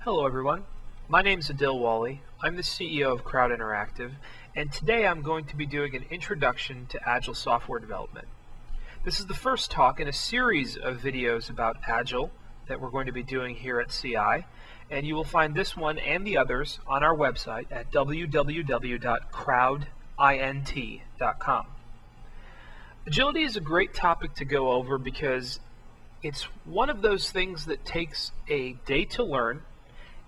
Hello everyone, my name is Adil Wally. I'm the CEO of Crowd Interactive, and today I'm going to be doing an introduction to Agile software development. This is the first talk in a series of videos about Agile that we're going to be doing here at CI, and you will find this one and the others on our website at www.crowdint.com. Agility is a great topic to go over because it's one of those things that takes a day to learn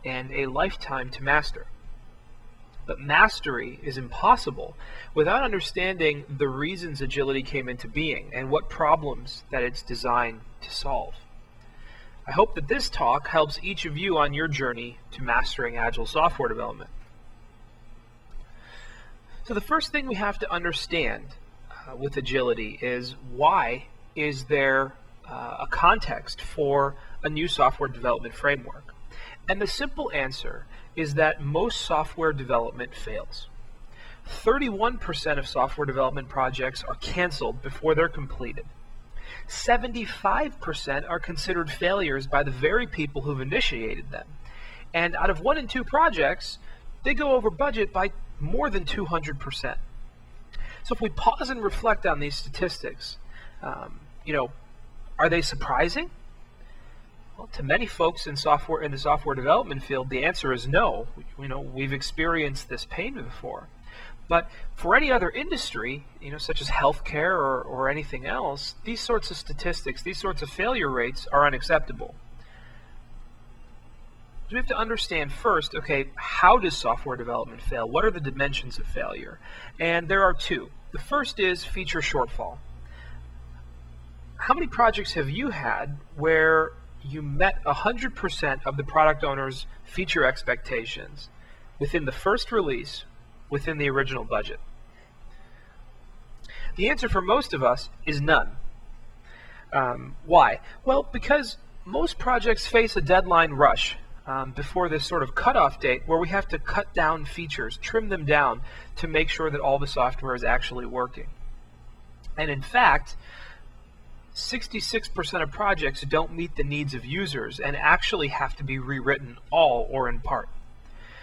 and a lifetime to master. But mastery is impossible without understanding the reasons agility came into being and what problems that it's designed to solve. I hope that this talk helps each of you on your journey to mastering Agile software development. So the first thing we have to understand with agility is, why is there a context for a new software development framework? And the simple answer is that most software development fails. 31% of software development projects are canceled before they're completed. 75% are considered failures by the very people who've initiated them. And out of 1 in 2 projects, they go over budget by more than 200%. So if we pause and reflect on these statistics, are they surprising? Well, to many folks in the software development field, the answer is no. We've experienced this pain before. But for any other industry, such as healthcare or anything else, these sorts of statistics, these sorts of failure rates are unacceptable. So we have to understand first, how does software development fail? What are the dimensions of failure? And there are 2. The first is feature shortfall. How many projects have you had where you met 100% of the product owner's feature expectations within the first release, within the original budget? The answer for most of us is none. Why? Well, because most projects face a deadline rush before this sort of cutoff date where we have to cut down features, trim them down to make sure that all the software is actually working. And in fact, 66% of projects don't meet the needs of users and actually have to be rewritten all or in part.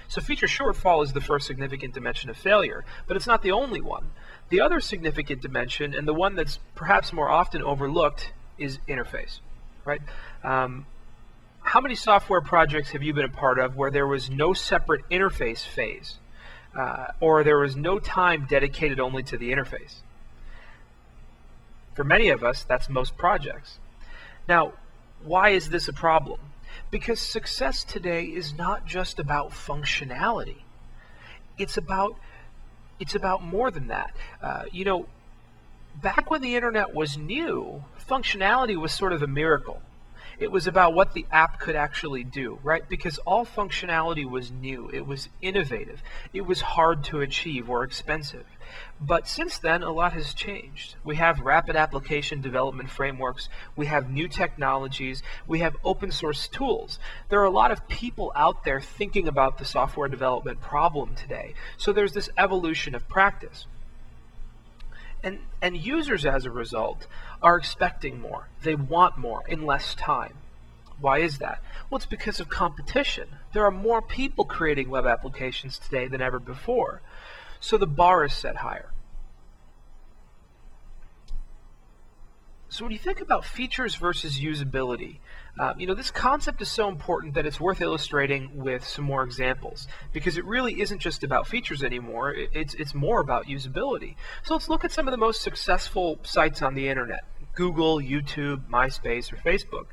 So feature shortfall is the first significant dimension of failure, but it's not the only one. The other significant dimension, and the one that's perhaps more often overlooked, is interface, right? How many software projects have you been a part of where there was no separate interface phase, or there was no time dedicated only to the interface? For many of us, that's most projects. Now, why is this a problem? Because success today is not just about functionality. It's about more than that. Back when the internet was new, functionality was sort of a miracle. It was about what the app could actually do, right? Because all functionality was new. It was innovative. It was hard to achieve or expensive. But since then, a lot has changed. We have rapid application development frameworks. We have new technologies. We have open source tools. There are a lot of people out there thinking about the software development problem today. So there's this evolution of practice. And users, as a result, are expecting more. They want more in less time. Why is that? Well, it's because of competition. There are more people creating web applications today than ever before. So the bar is set higher. So when you think about features versus usability, this concept is so important that it's worth illustrating with some more examples, because it really isn't just about features anymore. It's more about usability. So let's look at some of the most successful sites on the internet: Google, YouTube, MySpace, or Facebook.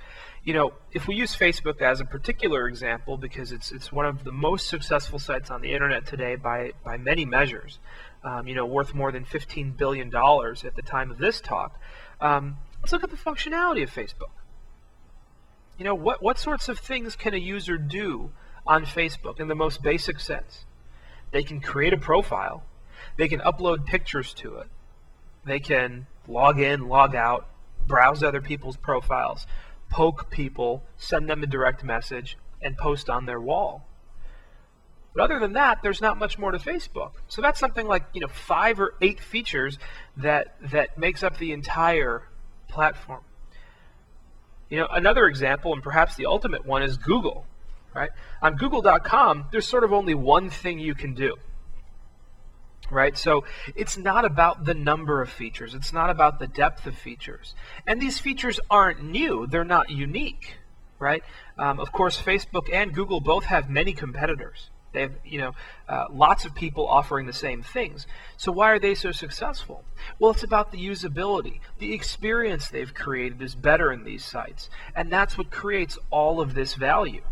If we use Facebook as a particular example, because it's one of the most successful sites on the internet today by many measures, worth more than $15 billion at the time of this talk. Let's look at the functionality of Facebook. What sorts of things can a user do on Facebook in the most basic sense? They can create a profile. They can upload pictures to it. They can log in, log out, browse other people's profiles, poke people, send them a direct message, and post on their wall. But other than that, there's not much more to Facebook. So that's something like 5 or 8 features that makes up the entire platform. Another example, and perhaps the ultimate one, is Google. right? On Google.com, there's sort of only one thing you can do, right? So it's not about the number of features. It's not about the depth of features. And these features aren't new. They're not unique, right? Of course, Facebook and Google both have many competitors. They have, lots of people offering the same things. So why are they so successful? Well, it's about the usability. The experience they've created is better in these sites, and that's what creates all of this value.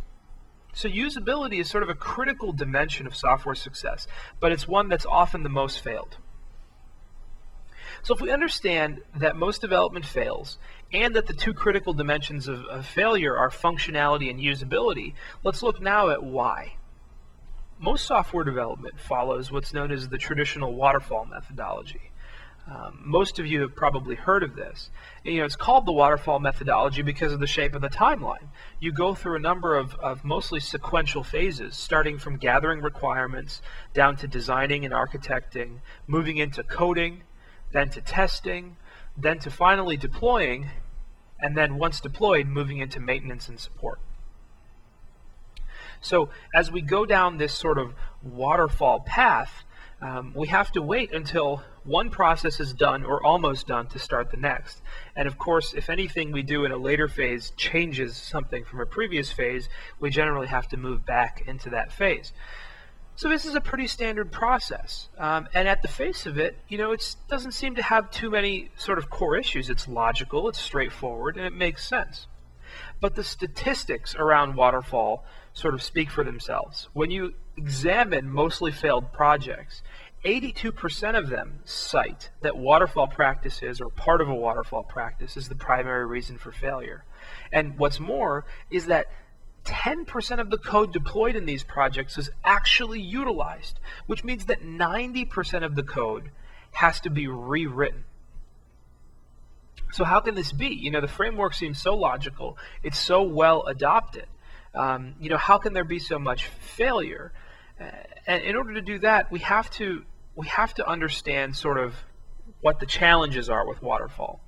So usability is sort of a critical dimension of software success, but it's one that's often the most failed. So if we understand that most development fails, and that the two critical dimensions of failure are functionality and usability, let's look now at why. Most software development follows what's known as the traditional waterfall methodology. Most of you have probably heard of this. It's called the waterfall methodology because of the shape of the timeline. You go through a number of mostly sequential phases, starting from gathering requirements, down to designing and architecting, moving into coding, then to testing, then to finally deploying, and then once deployed, moving into maintenance and support. So as we go down this sort of waterfall path, we have to wait until one process is done or almost done to start the next. And of course, if anything we do in a later phase changes something from a previous phase, we generally have to move back into that phase. So this is a pretty standard process. And at the face of it, it doesn't seem to have too many sort of core issues. It's logical, it's straightforward, and it makes sense. But the statistics around waterfall sort of speak for themselves. When you examine mostly failed projects, 82% of them cite that waterfall practices or part of a waterfall practice is the primary reason for failure. And what's more is that 10% of the code deployed in these projects is actually utilized, which means that 90% of the code has to be rewritten. So how can this be? The framework seems so logical. It's so well adopted. How can there be so much failure? And in order to do that, we have to understand sort of what the challenges are with waterfall.